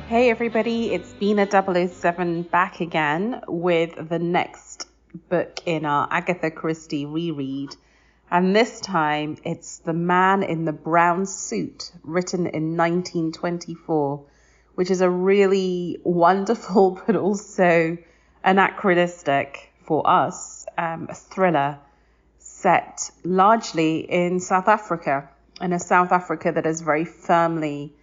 Hey everybody, it's Bina007 back again with the next book in our Agatha Christie reread. And this time it's The Man in the Brown Suit, written in 1924, which is a really wonderful but also anachronistic for us thriller set largely in South Africa, in a South Africa that is very firmly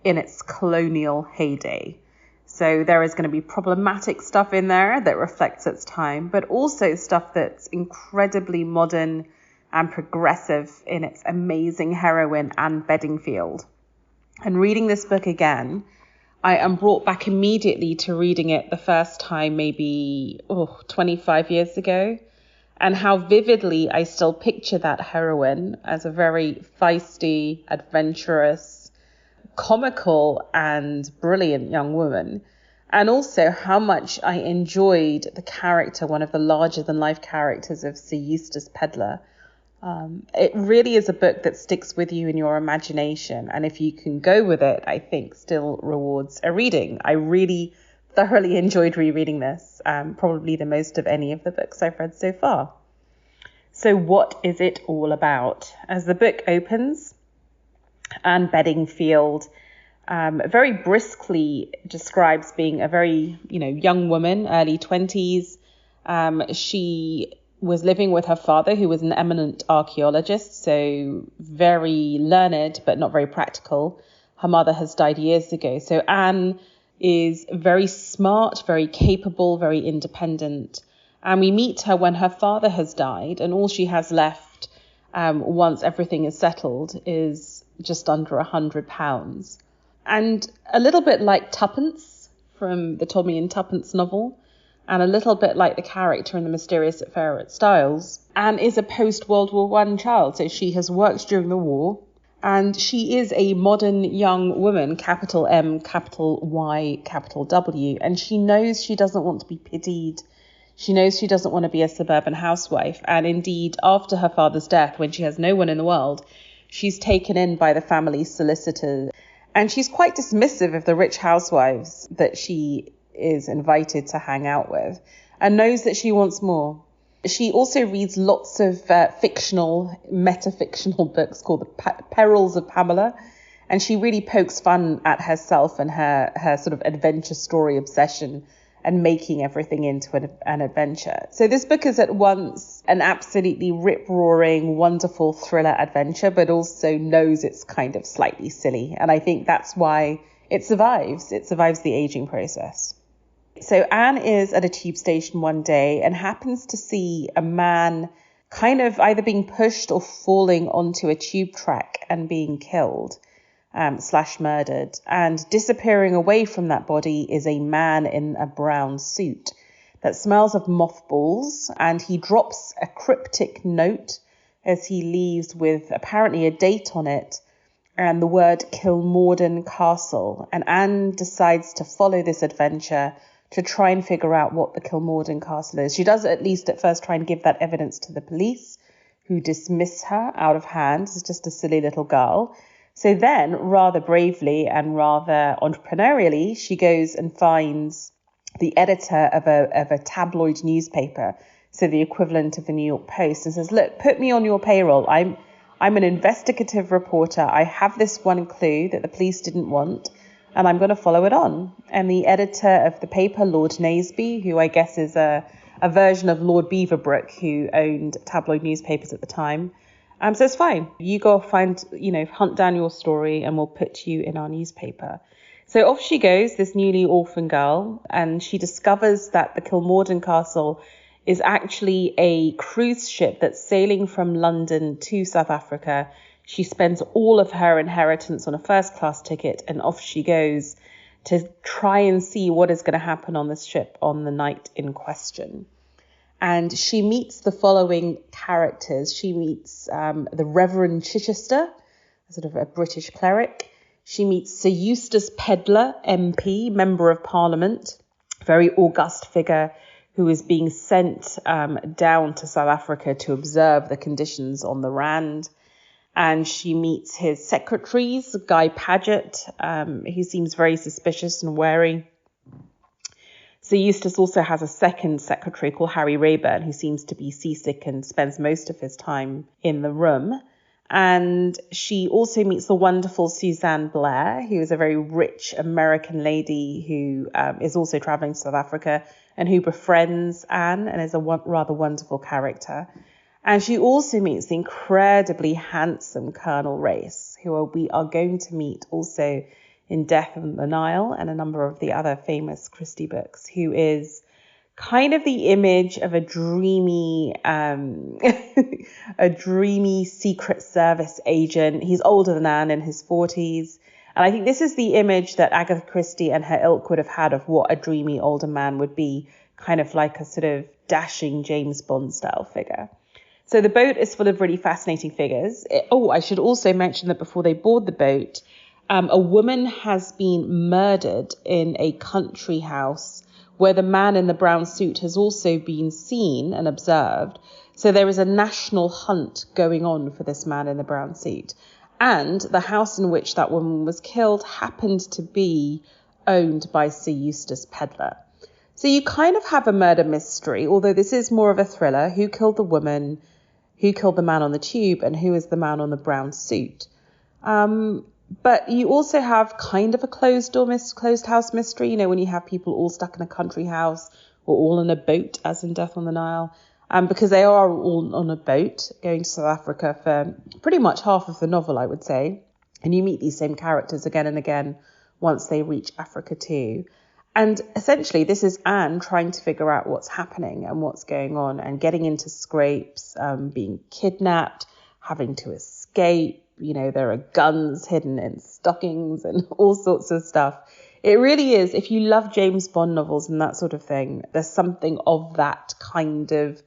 in its colonial heyday. So there is going to be problematic stuff in there that reflects its time, but also stuff that's incredibly modern and progressive in its amazing heroine, Anne Beddingfield. And reading this book again, I am brought back immediately to reading it the first time maybe 25 years ago, and how vividly I still picture that heroine as a very feisty, adventurous, comical and brilliant young woman, and also how much I enjoyed the character, one of the larger than life characters of Sir Eustace Pedler. It really is a book that sticks with you in your imagination, and if you can go with it, I think still rewards a reading. I really thoroughly enjoyed rereading this, probably the most of any of the books I've read so far. So what is it all about? As the book opens, Anne Beddingfield very briskly describes being a very, young woman, early 20s. She was living with her father, who was an eminent archaeologist, so very learned, but not very practical. Her mother has died years ago. So Anne is very smart, very capable, very independent. And we meet her when her father has died, and all she has left once everything is settled is just under £100. And a little bit like Tuppence from the Tommy and Tuppence novel, and a little bit like the character in The Mysterious Affair at Styles, Anne is a post-World War I child, so she has worked during the war, and she is a modern young woman, capital M, capital Y, capital W, and she knows she doesn't want to be pitied. She knows she doesn't want to be a suburban housewife, and indeed, after her father's death, when she has no one in the world, she's taken in by the family solicitor, and she's quite dismissive of the rich housewives that she is invited to hang out with, and knows that she wants more. She also reads lots of fictional, metafictional books called The Perils of Pamela, and she really pokes fun at herself and her sort of adventure story obsession and making everything into an adventure. So this book is at once an absolutely rip-roaring, wonderful thriller adventure, but also knows it's kind of slightly silly. And I think that's why it survives. It survives the aging process. So Anne is at a tube station one day and happens to see a man kind of either being pushed or falling onto a tube track and being killed. / murdered, and disappearing away from that body is a man in a brown suit that smells of mothballs, and he drops a cryptic note as he leaves with apparently a date on it and the word Kilmorden Castle. And Anne decides to follow this adventure to try and figure out what the Kilmorden Castle is. She does at least at first try and give that evidence to the police, who dismiss her out of hand as just a silly little girl. So then, rather bravely and rather entrepreneurially, she goes and finds the editor of a tabloid newspaper, so the equivalent of the New York Post, and says, "Look, put me on your payroll. I'm an investigative reporter. I have this one clue that the police didn't want, and I'm going to follow it on." And the editor of the paper, Lord Naseby, who I guess is a version of Lord Beaverbrook, who owned tabloid newspapers at the time, says, "Fine, you go find, hunt down your story and we'll put you in our newspaper." So off she goes, this newly orphaned girl, and she discovers that the Kilmorden Castle is actually a cruise ship that's sailing from London to South Africa. She spends all of her inheritance on a first-class ticket, and off she goes to try and see what is going to happen on this ship on the night in question. And she meets the following characters. She meets the Reverend Chichester, sort of a British cleric. She meets Sir Eustace Pedler, MP, Member of Parliament, very august figure who is being sent down to South Africa to observe the conditions on the Rand. and she meets his secretaries, Guy Paget, who seems very suspicious and wary. So Eustace also has a second secretary called Harry Rayburn, who seems to be seasick and spends most of his time in the room. And she also meets the wonderful Suzanne Blair, who is a very rich American lady who is also traveling to South Africa and who befriends Anne and is a rather wonderful character. And she also meets the incredibly handsome Colonel Race, who we are going to meet also in Death on the Nile and a number of the other famous Christie books, who is kind of the image of a dreamy, a dreamy Secret Service agent. He's older than Anne, in his 40s. And I think this is the image that Agatha Christie and her ilk would have had of what a dreamy older man would be, kind of like a sort of dashing James Bond style figure. So the boat is full of really fascinating figures. I should also mention that before they board the boat, a woman has been murdered in a country house where the man in the brown suit has also been seen and observed. So there is a national hunt going on for this man in the brown suit. And the house in which that woman was killed happened to be owned by Sir Eustace Pedler. So you kind of have a murder mystery, although this is more of a thriller. Who killed the woman? Who killed the man on the tube? And who is the man on the brown suit? But you also have kind of a closed house mystery, when you have people all stuck in a country house or all on a boat, as in Death on the Nile, because they are all on a boat going to South Africa for pretty much half of the novel, I would say. And you meet these same characters again and again once they reach Africa too. And essentially, this is Anne trying to figure out what's happening and what's going on and getting into scrapes, being kidnapped, having to escape. There are guns hidden in stockings and all sorts of stuff. It really is, if you love James Bond novels and that sort of thing, there's something of that kind of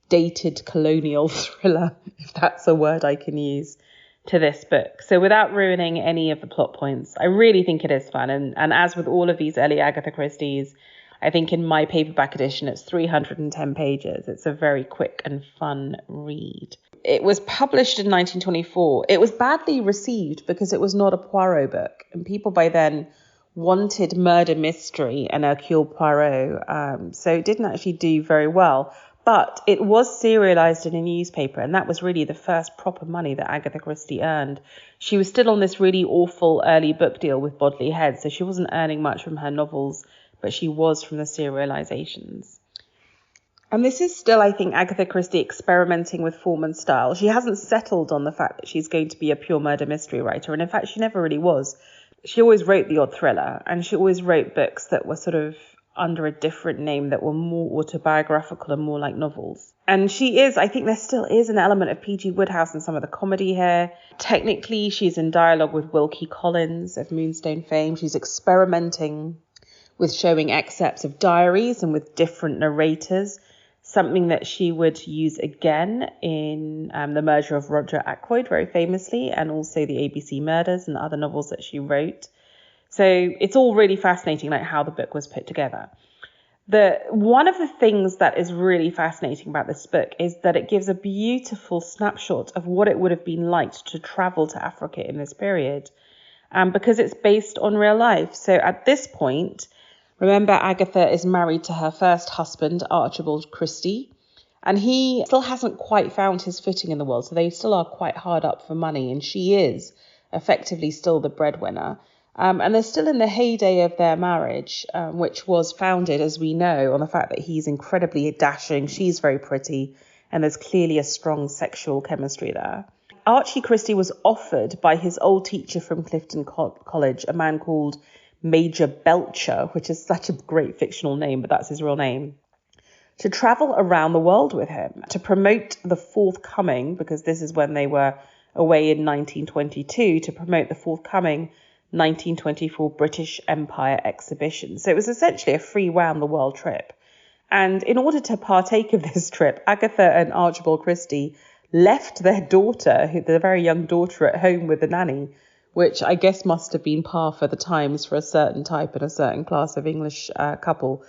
dated colonial thriller, if that's a word I can use, to this book. So without ruining any of the plot points, I really think it is fun. And as with all of these early Agatha Christie's, I think in my paperback edition, it's 310 pages. It's a very quick and fun read. It was published in 1924. It was badly received because it was not a Poirot book. And people by then wanted murder mystery and Hercule Poirot. So it didn't actually do very well. But it was serialized in a newspaper. And that was really the first proper money that Agatha Christie earned. She was still on this really awful early book deal with Bodley Head. So she wasn't earning much from her novels, but she was from the serializations. And this is still, I think, Agatha Christie experimenting with form and style. She hasn't settled on the fact that she's going to be a pure murder mystery writer. And in fact, she never really was. She always wrote the odd thriller, and she always wrote books that were sort of under a different name, that were more autobiographical and more like novels. And she is, I think there still is an element of P.G. Wodehouse in some of the comedy here. Technically, she's in dialogue with Wilkie Collins of Moonstone fame. She's experimenting with showing excerpts of diaries and with different narrators, something that she would use again in The Murder of Roger Ackroyd, very famously, and also the ABC Murders and other novels that she wrote. So it's all really fascinating, like how the book was put together. One of the things that is really fascinating about this book is that it gives a beautiful snapshot of what it would have been like to travel to Africa in this period, because it's based on real life. So at this point, remember, Agatha is married to her first husband, Archibald Christie, and he still hasn't quite found his footing in the world. So they still are quite hard up for money, and she is effectively still the breadwinner. And they're still in the heyday of their marriage, which was founded, as we know, on the fact that he's incredibly dashing, she's very pretty, and there's clearly a strong sexual chemistry there. Archie Christie was offered by his old teacher from Clifton College, a man called Major Belcher, which is such a great fictional name, but that's his real name, to travel around the world with him to promote the forthcoming, because this is when they were away in 1922, to promote the forthcoming 1924 British Empire exhibition. So it was essentially a free round the world trip. And in order to partake of this trip, Agatha and Archibald Christie left their daughter, their very young daughter, at home with the nanny, which I guess must have been par for the times for a certain type and a certain class of English couple.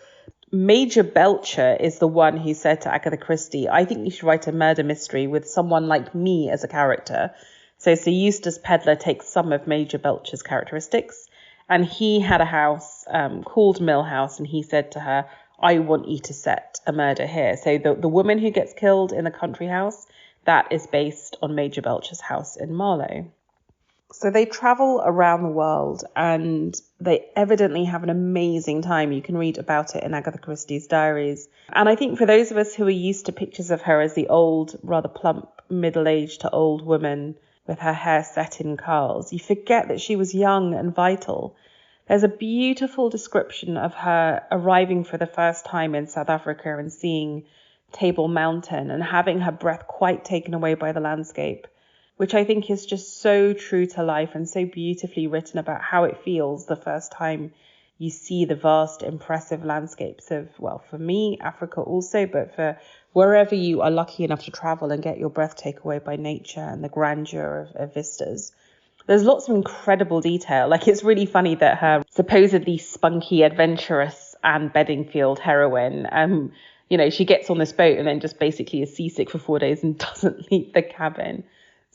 Major Belcher is the one who said to Agatha Christie, I think you should write a murder mystery with someone like me as a character. So Sir Eustace Pedler takes some of Major Belcher's characteristics, and he had a house called Mill House, and he said to her, I want you to set a murder here. So the woman who gets killed in the country house, that is based on Major Belcher's house in Marlow. So they travel around the world and they evidently have an amazing time. You can read about it in Agatha Christie's diaries. And I think for those of us who are used to pictures of her as the old, rather plump, middle-aged to old woman with her hair set in curls, you forget that she was young and vital. There's a beautiful description of her arriving for the first time in South Africa and seeing Table Mountain and having her breath quite taken away by the landscape, which I think is just so true to life and so beautifully written about how it feels the first time you see the vast, impressive landscapes of, well, for me, Africa also, but for wherever you are lucky enough to travel and get your breath taken away by nature and the grandeur of vistas. There's lots of incredible detail. Like, it's really funny that her supposedly spunky, adventurous Anne Beddingfield heroine, she gets on this boat and then just basically is seasick for 4 days and doesn't leave the cabin.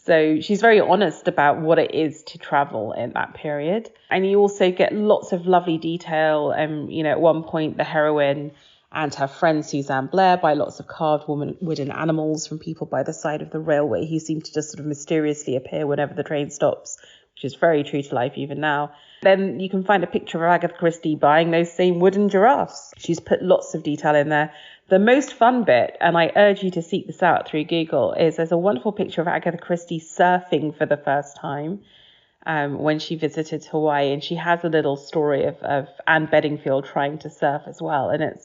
So she's very honest about what it is to travel in that period. And you also get lots of lovely detail. At one point, the heroine and her friend Suzanne Blair buy lots of carved wooden animals from people by the side of the railway who seem to just sort of mysteriously appear whenever the train stops, which is very true to life even now. Then you can find a picture of Agatha Christie buying those same wooden giraffes. She's put lots of detail in there. The most fun bit, and I urge you to seek this out through Google, is there's a wonderful picture of Agatha Christie surfing for the first time when she visited Hawaii. And she has a little story of Anne Beddingfield trying to surf as well. And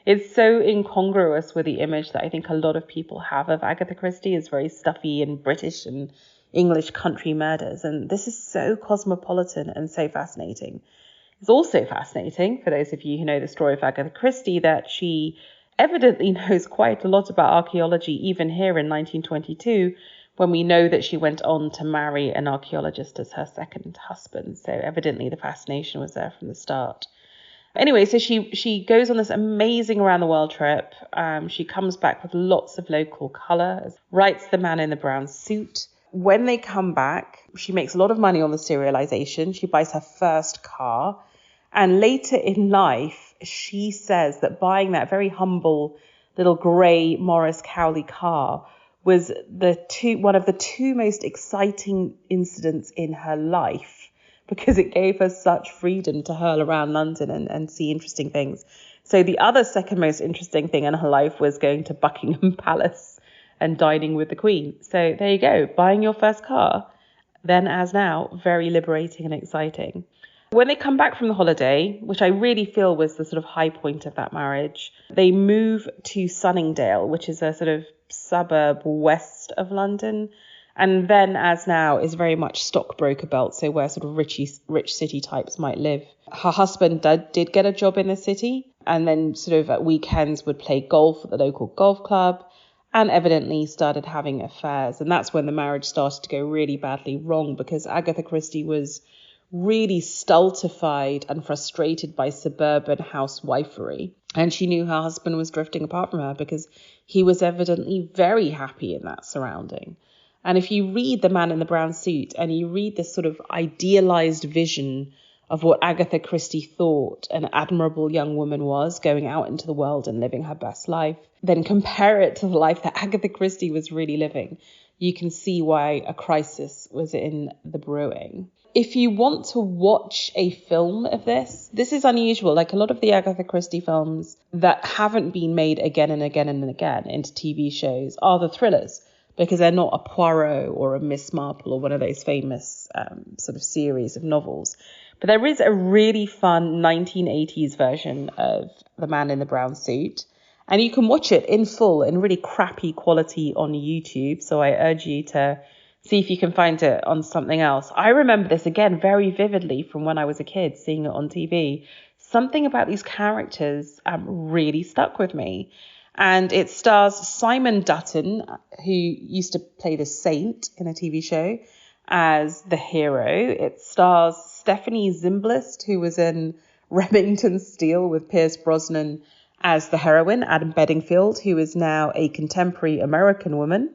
it's so incongruous with the image that I think a lot of people have of Agatha Christie as very stuffy and British and English country murders. And this is so cosmopolitan and so fascinating. It's also fascinating, for those of you who know the story of Agatha Christie, that she evidently knows quite a lot about archaeology, even here in 1922, when we know that she went on to marry an archaeologist as her second husband. So evidently the fascination was there from the start. Anyway, so she goes on this amazing around the world trip. She comes back with lots of local colour, writes The Man in the Brown Suit. When they come back, she makes a lot of money on the serialization. She buys her first car. And later in life, she says that buying that very humble little grey Morris Cowley car was one of the two most exciting incidents in her life, because it gave her such freedom to hurl around London and see interesting things. So the other second most interesting thing in her life was going to Buckingham Palace and dining with the Queen. So there you go, buying your first car, then as now, very liberating and exciting. When they come back from the holiday, which I really feel was the sort of high point of that marriage, they move to Sunningdale, which is a sort of suburb west of London. And then, as now, is very much stockbroker belt, so where sort of rich city types might live. Her husband did get a job in the city, and then sort of at weekends would play golf at the local golf club, and evidently started having affairs. And that's when the marriage started to go really badly wrong, because Agatha Christie was really stultified and frustrated by suburban housewifery. And she knew her husband was drifting apart from her because he was evidently very happy in that surrounding. And if you read The Man in the Brown Suit and you read this sort of idealized vision of what Agatha Christie thought an admirable young woman was, going out into the world and living her best life, then compare it to the life that Agatha Christie was really living, you can see why a crisis was in the brewing. If you want to watch a film of this is unusual. Like a lot of the Agatha Christie films that haven't been made again and again and again into TV shows are the thrillers, because they're not a Poirot or a Miss Marple or one of those famous sort of series of novels. But there is a really fun 1980s version of The Man in the Brown Suit. And you can watch it in full in really crappy quality on YouTube. So I urge you to see if you can find it on something else. I remember this again very vividly from when I was a kid, seeing it on TV. Something about these characters really stuck with me. And it stars Simon Dutton, who used to play the Saint in a TV show, as the hero. It stars Stephanie Zimbalist, who was in Remington Steele with Pierce Brosnan, as the heroine, Anne Beddingfield, who is now a contemporary American woman.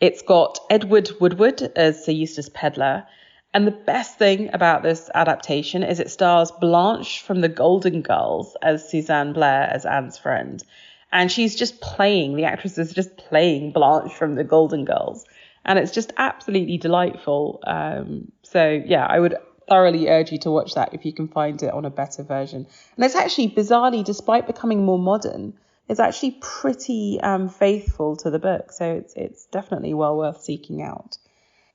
It's got Edward Woodward as Sir Eustace Pedler. And the best thing about this adaptation is it stars Blanche from the Golden Girls as Suzanne Blair as Anne's friend. And she's just playing, the actress is just playing Blanche from the Golden Girls. And it's just absolutely delightful. So yeah, I would thoroughly urge you to watch that if you can find it on a better version. And it's actually, bizarrely, despite becoming more modern, it's actually pretty faithful to the book. So it's definitely well worth seeking out.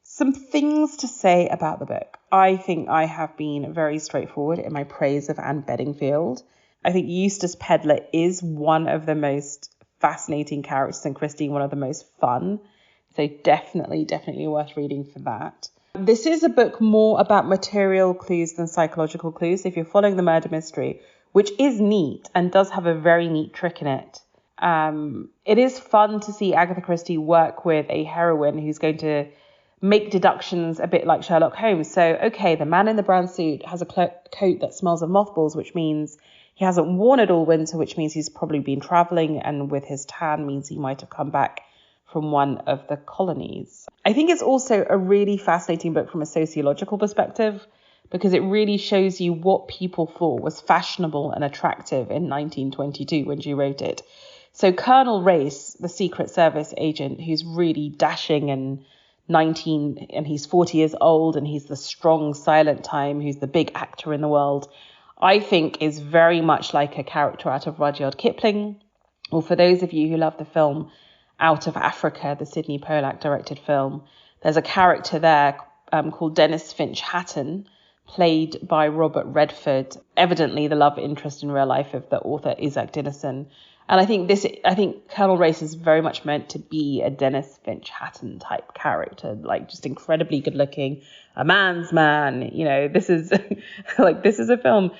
Some things to say about the book. I think I have been very straightforward in my praise of Anne Beddingfield. I think Eustace Pedler is one of the most fascinating characters in Christie, one of the most fun. So definitely worth reading for that. This is a book more about material clues than psychological clues. If you're following the murder mystery, which is neat and does have a very neat trick in it, it is fun to see Agatha Christie work with a heroine who's going to make deductions a bit like Sherlock Holmes. So, okay, the man in the brown suit has a coat that smells of mothballs, which means he hasn't worn it all winter, which means he's probably been traveling, and with his tan means he might have come back from one of the colonies. I think it's also a really fascinating book from a sociological perspective, because it really shows you what people thought was fashionable and attractive in 1922 when she wrote it. So Colonel Race, the Secret Service agent, who's really dashing and 19, and he's 40 years old, and he's the strong silent time, who's the big actor in the world, I think is very much like a character out of Rudyard Kipling. Or for those of you who love the film Out of Africa, the Sidney Pollack directed film, there's a character there called Dennis Finch Hatton, played by Robert Redford, evidently the love interest in real life of the author Isaac Dinesen. And I think Colonel Race is very much meant to be a Dennis Finch Hatton type character, like just incredibly good looking, a man's man. You know, this is a film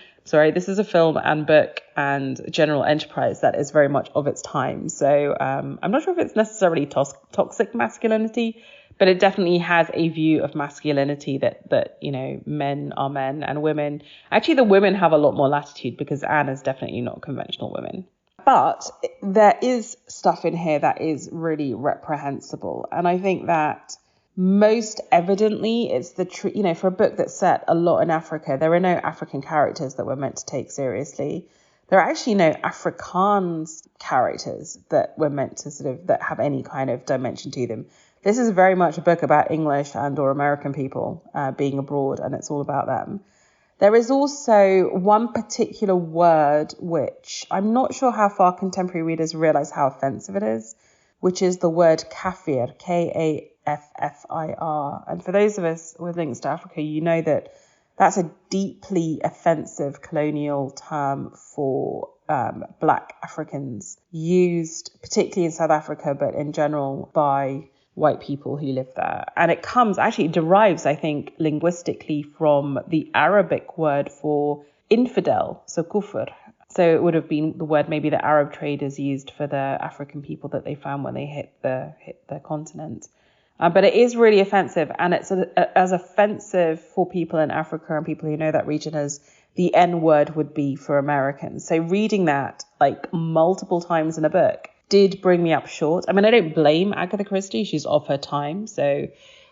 and book and general enterprise that is very much of its time. So I'm not sure if it's necessarily toxic masculinity, but it definitely has a view of masculinity that you know, men are men and women. Actually, the women have a lot more latitude because Anne is definitely not conventional women. But there is stuff in here that is really reprehensible. And I think that most evidently it's for a book that's set a lot in Africa, there are no African characters that we're meant to take seriously. There are actually no Afrikaans characters that we're meant to that have any kind of dimension to them. This is very much a book about English and or American people being abroad, and it's all about them. There is also one particular word which I'm not sure how far contemporary readers realise how offensive it is, which is the word Kaffir, Kaffir. And for those of us with links to Africa, you know that that's a deeply offensive colonial term for Black Africans, used particularly in South Africa, but in general by white people who live there. And it derives, I think, linguistically from the Arabic word for infidel, so kufr. So it would have been the word maybe the Arab traders used for the African people that they found when they hit the continent. But it is really offensive, and it's as offensive for people in Africa and people who know that region as the N word would be for Americans. So reading that like multiple times in a book did bring me up short. I mean, I don't blame Agatha Christie. She's of her time, so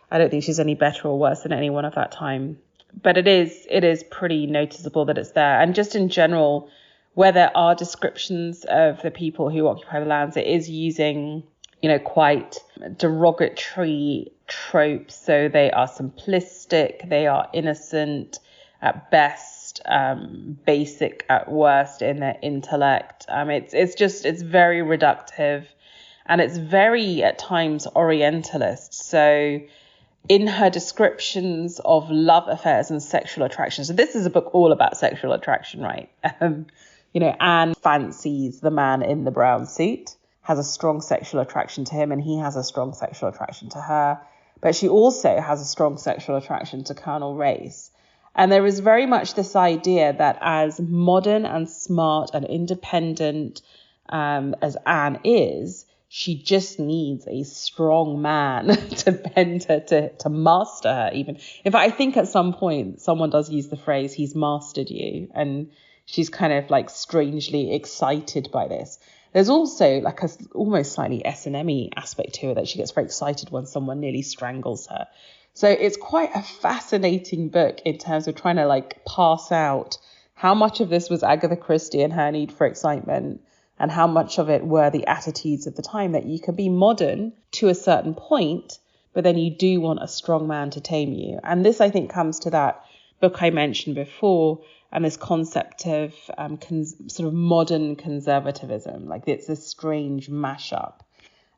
I don't think she's any better or worse than anyone of that time. But it is pretty noticeable that it's there. And just in general, where there are descriptions of the people who occupy the lands, it is using, you know, quite derogatory tropes. So they are simplistic, they are innocent at best, basic at worst in their intellect. It's very reductive, and it's very at times orientalist. So in her descriptions of love affairs and sexual attraction, so this is a book all about sexual attraction, right? Anne fancies the man in the brown suit, has a strong sexual attraction to him, and he has a strong sexual attraction to her. But she also has a strong sexual attraction to Colonel Race. And there is very much this idea that as modern and smart and independent as Anne is, she just needs a strong man to bend her, to master her even. In fact, I think at some point someone does use the phrase, he's mastered you. And she's kind of like strangely excited by this. There's also like a almost slightly S&M-y aspect to it, that she gets very excited when someone nearly strangles her. So it's quite a fascinating book in terms of trying to like parse out how much of this was Agatha Christie and her need for excitement, and how much of it were the attitudes of the time, that you can be modern to a certain point, but then you do want a strong man to tame you. And this, I think, comes to that book I mentioned before, and this concept of sort of modern conservatism. Like, it's a strange mashup.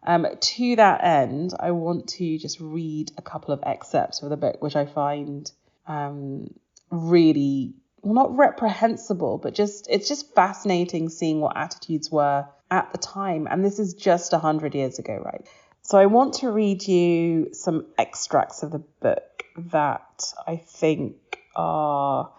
To that end, I want to just read a couple of excerpts of the book, which I find really, well, not reprehensible, but it's just fascinating seeing what attitudes were at the time. And this is just 100 years ago, right? So I want to read you some extracts of the book that I think are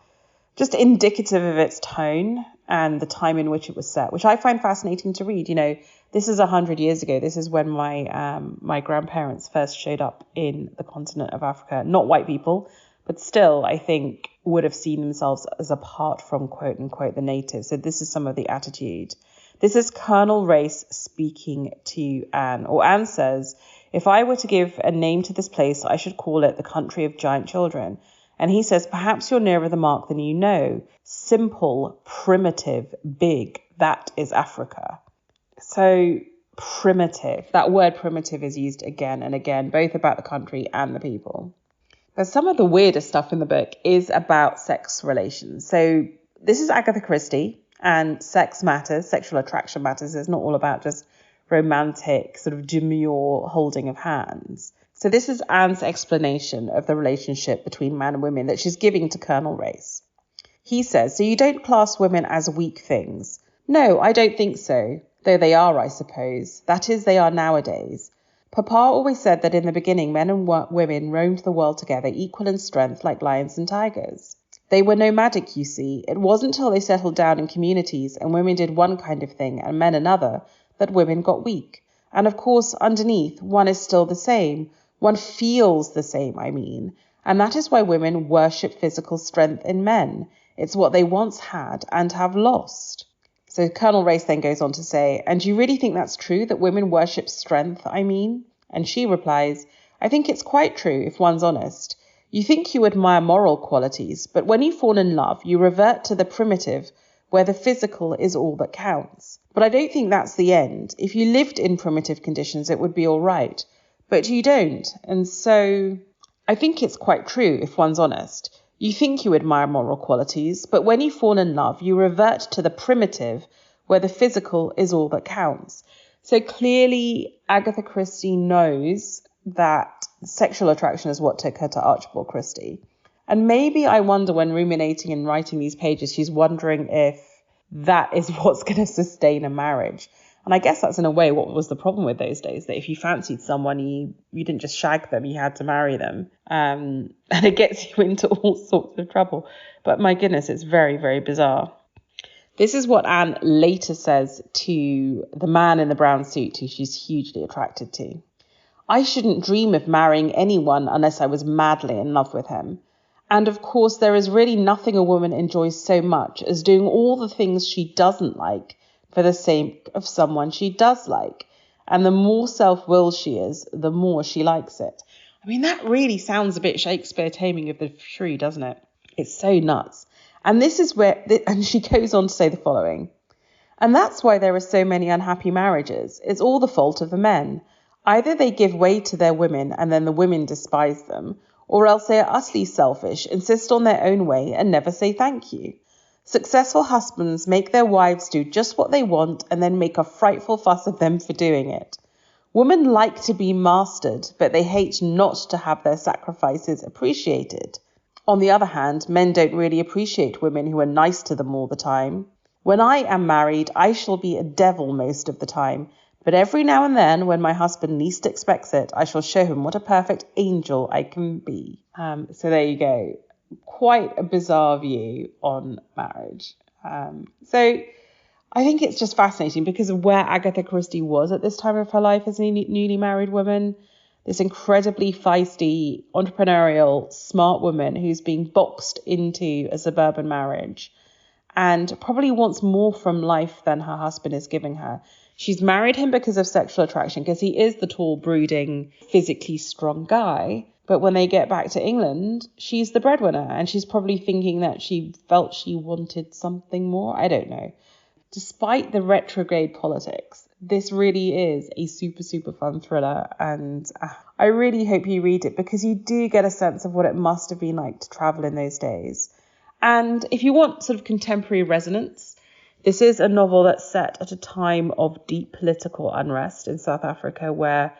just indicative of its tone and the time in which it was set, which I find fascinating to read. You know, this is 100 years ago. This is when my grandparents first showed up in the continent of Africa. Not white people, but still, I think, would have seen themselves as apart from, quote unquote, the natives. So this is some of the attitude. This is Colonel Race speaking to Anne. Or Anne says, "If I were to give a name to this place, I should call it the country of giant children." And he says, "Perhaps you're nearer the mark than you know. Simple, primitive, big. That is Africa." So primitive. That word primitive is used again and again, both about the country and the people. But some of the weirdest stuff in the book is about sex relations. So this is Agatha Christie, and sex matters, sexual attraction matters. It's not all about just romantic, sort of demure holding of hands. So this is Anne's explanation of the relationship between man and women that she's giving to Colonel Race. He says, "So you don't class women as weak things?" "No, I don't think so, though they are, I suppose. That is, they are nowadays. Papa always said that in the beginning men and women roamed the world together, equal in strength like lions and tigers. They were nomadic, you see. It wasn't till they settled down in communities and women did one kind of thing and men another that women got weak. And of course, underneath, one is still the same. One feels the same, I mean. And that is why women worship physical strength in men. It's what they once had and have lost." So Colonel Race then goes on to say, "And you really think that's true, that women worship strength, I mean?" And she replies, "I think it's quite true, if one's honest. You think you admire moral qualities, but when you fall in love, you revert to the primitive, where the physical is all that counts. But I don't think that's the end. If you lived in primitive conditions, it would be all right. But you don't. And so I think it's quite true, if one's honest. You think you admire moral qualities, but when you fall in love, you revert to the primitive, where the physical is all that counts." So clearly, Agatha Christie knows that sexual attraction is what took her to Archibald Christie. And maybe, I wonder, when ruminating and writing these pages, she's wondering if that is what's going to sustain a marriage. And I guess that's in a way what was the problem with those days, that if you fancied someone, you didn't just shag them, you had to marry them. And it gets you into all sorts of trouble. But my goodness, it's very, very bizarre. This is what Anne later says to the man in the brown suit who she's hugely attracted to. "I shouldn't dream of marrying anyone unless I was madly in love with him. And of course, there is really nothing a woman enjoys so much as doing all the things she doesn't like for the sake of someone she does like. And the more self-willed she is, the more she likes it." I mean, that really sounds a bit Shakespeare Taming of the Shrew, doesn't it? It's so nuts. And this is where, and she goes on to say the following, "And that's why there are so many unhappy marriages. It's all the fault of the men. Either they give way to their women and then the women despise them, or else they are utterly selfish, insist on their own way and never say thank you. Successful husbands make their wives do just what they want and then make a frightful fuss of them for doing it. Women like to be mastered, but they hate not to have their sacrifices appreciated. On the other hand, men don't really appreciate women who are nice to them all the time. When I am married, I shall be a devil most of the time, but every now and then, when my husband least expects it, I shall show him what a perfect angel I can be." So there you go. Quite a bizarre view on marriage. So I think it's just fascinating because of where Agatha Christie was at this time of her life as a newly married woman. This incredibly feisty, entrepreneurial, smart woman who's being boxed into a suburban marriage and probably wants more from life than her husband is giving her. She's married him because of sexual attraction, because he is the tall, brooding, physically strong guy. But when they get back to England, she's the breadwinner, and she's probably thinking that she felt she wanted something more. I don't know. Despite the retrograde politics, this really is a super, super fun thriller, and I really hope you read it, because you do get a sense of what it must have been like to travel in those days. And if you want sort of contemporary resonance, this is a novel that's set at a time of deep political unrest in South Africa, where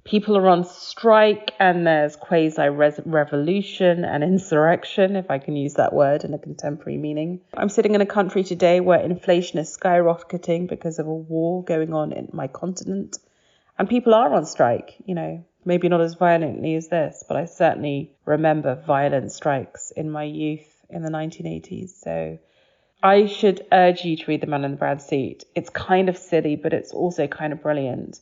people are on strike and there's quasi-revolution and insurrection, if I can use that word in a contemporary meaning. I'm sitting in a country today where inflation is skyrocketing because of a war going on in my continent. And people are on strike, maybe not as violently as this, but I certainly remember violent strikes in my youth in the 1980s. So I should urge you to read The Man in the Brown Suit. It's kind of silly, but it's also kind of brilliant.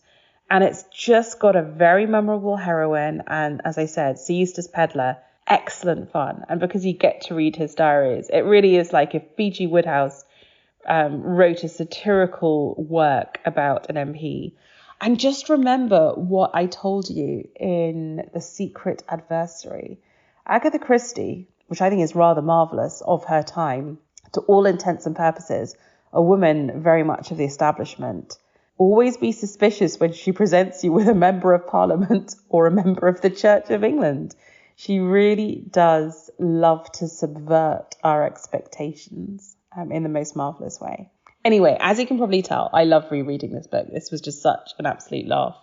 And it's just got a very memorable heroine. And as I said, Sir Eustace Pedler, excellent fun. And because you get to read his diaries, it really is like if B.G. Wodehouse wrote a satirical work about an MP. And just remember what I told you in The Secret Adversary. Agatha Christie, which I think is rather marvellous of her time, to all intents and purposes, a woman very much of the establishment. Always be suspicious when she presents you with a member of Parliament or a member of the Church of England. She really does love to subvert our expectations in the most marvellous way. Anyway, as you can probably tell, I love rereading this book. This was just such an absolute laugh.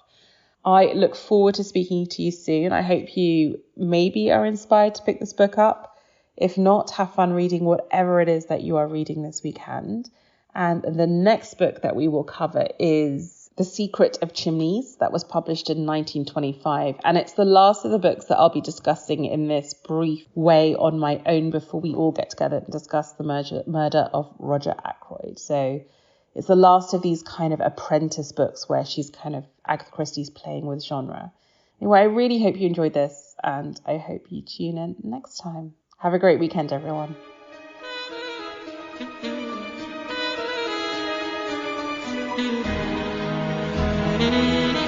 I look forward to speaking to you soon. I hope you maybe are inspired to pick this book up. If not, have fun reading whatever it is that you are reading this weekend. And the next book that we will cover is The Secret of Chimneys, that was published in 1925. And it's the last of the books that I'll be discussing in this brief way on my own before we all get together and discuss the murder of Roger Ackroyd. So it's the last of these kind of apprentice books where Agatha Christie's playing with genre. Anyway, I really hope you enjoyed this, and I hope you tune in next time. Have a great weekend, everyone. Thank you.